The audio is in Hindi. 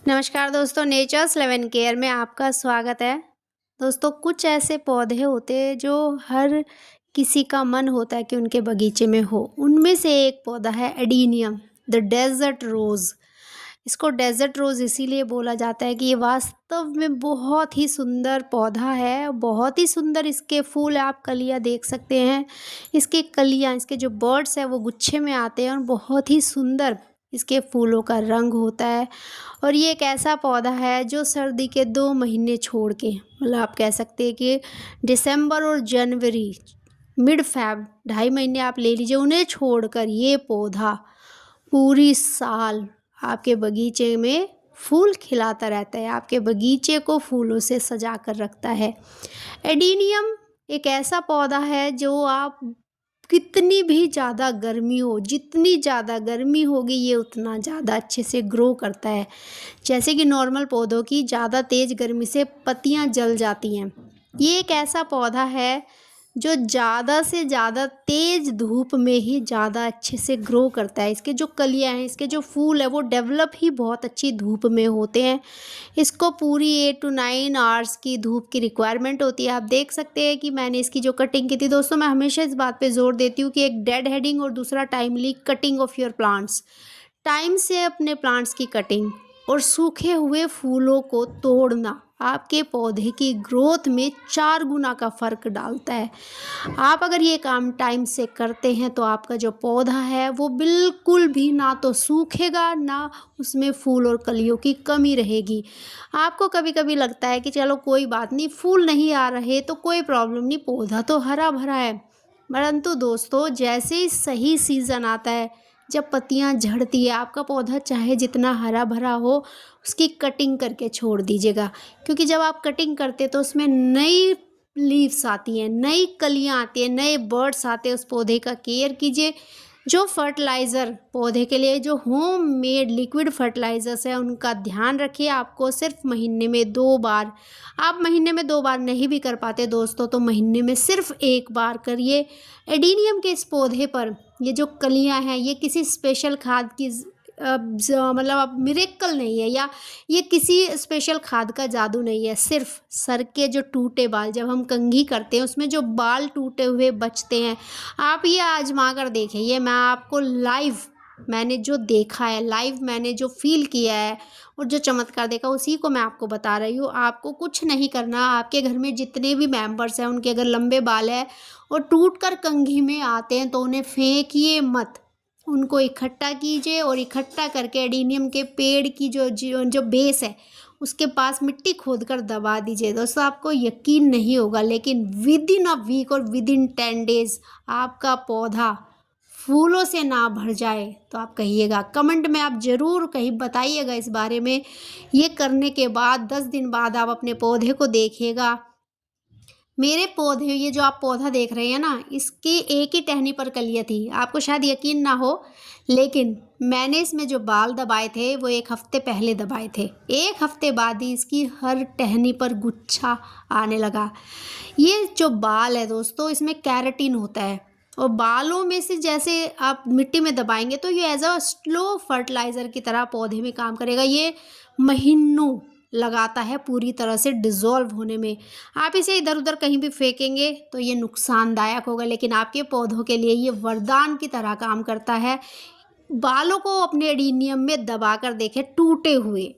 नमस्कार दोस्तों, नेचर्स लेवन केयर में आपका स्वागत है। दोस्तों, कुछ ऐसे पौधे होते हैं जो हर किसी का मन होता है कि उनके बगीचे में हो। उनमें से एक पौधा है एडीनियम, द डेजर्ट रोज़। इसको डेजर्ट रोज़ इसीलिए बोला जाता है कि ये वास्तव में बहुत ही सुंदर पौधा है। बहुत ही सुंदर इसके फूल, आप कलियाँ देख सकते हैं। इसकी कलियाँ, इसके जो बर्ड्स हैं वो गुच्छे में आते हैं और बहुत ही सुंदर इसके फूलों का रंग होता है। और ये एक ऐसा पौधा है जो सर्दी के 2 महीने छोड़ के, मतलब आप कह सकते हैं कि दिसंबर और जनवरी, मिड फ़ेब, 2.5 महीने आप ले लीजिए, उन्हें छोड़कर ये पौधा पूरी साल आपके बगीचे में फूल खिलाता रहता है, आपके बगीचे को फूलों से सजा कर रखता है। एडीनियम एक ऐसा पौधा है जो आप कितनी भी ज़्यादा गर्मी हो, जितनी ज़्यादा गर्मी होगी ये उतना ज़्यादा अच्छे से ग्रो करता है। जैसे कि नॉर्मल पौधों की ज़्यादा तेज़ गर्मी से पत्तियां जल जाती हैं, ये एक ऐसा पौधा है जो ज़्यादा से ज़्यादा तेज़ धूप में ही ज़्यादा अच्छे से ग्रो करता है। इसके जो कलियां हैं, इसके जो फूल है वो डेवलप ही बहुत अच्छी धूप में होते हैं। इसको पूरी 8 to 9 आवर्स की धूप की रिक्वायरमेंट होती है। आप देख सकते हैं कि मैंने इसकी जो कटिंग की थी। दोस्तों, मैं हमेशा इस बात पे ज़ोर देती हूँ कि एक डेड हेडिंग और दूसरा timely cutting of your plants. Time से अपने प्लांट्स की कटिंग और सूखे हुए फूलों को तोड़ना आपके पौधे की ग्रोथ में 4 गुना का फ़र्क डालता है। आप अगर ये काम टाइम से करते हैं तो आपका जो पौधा है वो बिल्कुल भी ना तो सूखेगा, ना उसमें फूल और कलियों की कमी रहेगी। आपको कभी कभी लगता है कि चलो कोई बात नहीं, फूल नहीं आ रहे तो कोई प्रॉब्लम नहीं, पौधा तो हरा भरा है। परंतु दोस्तों, जैसे ही सही सीज़न आता है, जब पत्तियां झड़ती है, आपका पौधा चाहे जितना हरा भरा हो, उसकी कटिंग करके छोड़ दीजिएगा। क्योंकि जब आप कटिंग करते तो उसमें नई लीव्स आती हैं, नई कलियां आती हैं, नए बर्ड्स आते हैं। उस पौधे का केयर कीजिए। जो फर्टिलाइज़र पौधे के लिए, जो होम मेड लिक्विड फर्टिलाइज़र्स है, उनका ध्यान रखिए। आपको सिर्फ महीने में 2 बार, आप महीने में 2 बार नहीं भी कर पाते दोस्तों तो महीने में सिर्फ 1 बार करिए। एडीनियम के इस पौधे पर ये जो कलियां हैं, ये किसी स्पेशल खाद की मतलब अब मिरेकल नहीं है, या ये किसी स्पेशल खाद का जादू नहीं है। सिर्फ सर के जो टूटे बाल, जब हम कंघी करते हैं उसमें जो बाल टूटे हुए बचते हैं, आप ये आजमा कर देखिए। मैं आपको लाइव, मैंने जो देखा है, लाइव मैंने जो फील किया है और जो चमत्कार देखा, उसी को मैं आपको बता रही हूँ। आपको कुछ नहीं करना। आपके घर में जितने भी मेंबर्स हैं, उनके अगर लंबे बाल हैं और टूट कर कंघी में आते हैं तो उन्हें फेंकिए मत, उनको इकट्ठा कीजिए और इकट्ठा करके एडीनियम के पेड़ की जो बेस है उसके पास मिट्टी खोदकर दबा दीजिए। दोस्तों, आपको यकीन नहीं होगा, लेकिन विद इन अ वीक और विद इन 10 डेज आपका पौधा फूलों से ना भर जाए तो आप कहिएगा। कमेंट में आप ज़रूर कहीं बताइएगा इस बारे में। ये करने के बाद 10 दिन बाद आप अपने पौधे को देखिएगा। मेरे पौधे, ये जो आप पौधा देख रहे हैं ना, इसकी एक ही टहनी पर कलियाँ थी। आपको शायद यकीन ना हो, लेकिन मैंने इसमें जो बाल दबाए थे वो 1 हफ्ते पहले दबाए थे। 1 हफ्ते बाद ही इसकी हर टहनी पर गुच्छा आने लगा। ये जो बाल है दोस्तों, इसमें कैराटिन होता है और बालों में से जैसे आप मिट्टी में दबाएंगे तो ये एज अ स्लो फर्टिलाइज़र की तरह पौधे में काम करेगा। ये महीनों लगाता है पूरी तरह से डिज़ोल्व होने में। आप इसे इधर उधर कहीं भी फेंकेंगे तो ये नुकसानदायक होगा, लेकिन आपके पौधों के लिए ये वरदान की तरह काम करता है। बालों को अपने एडीनियम में दबा कर देखें, टूटे हुए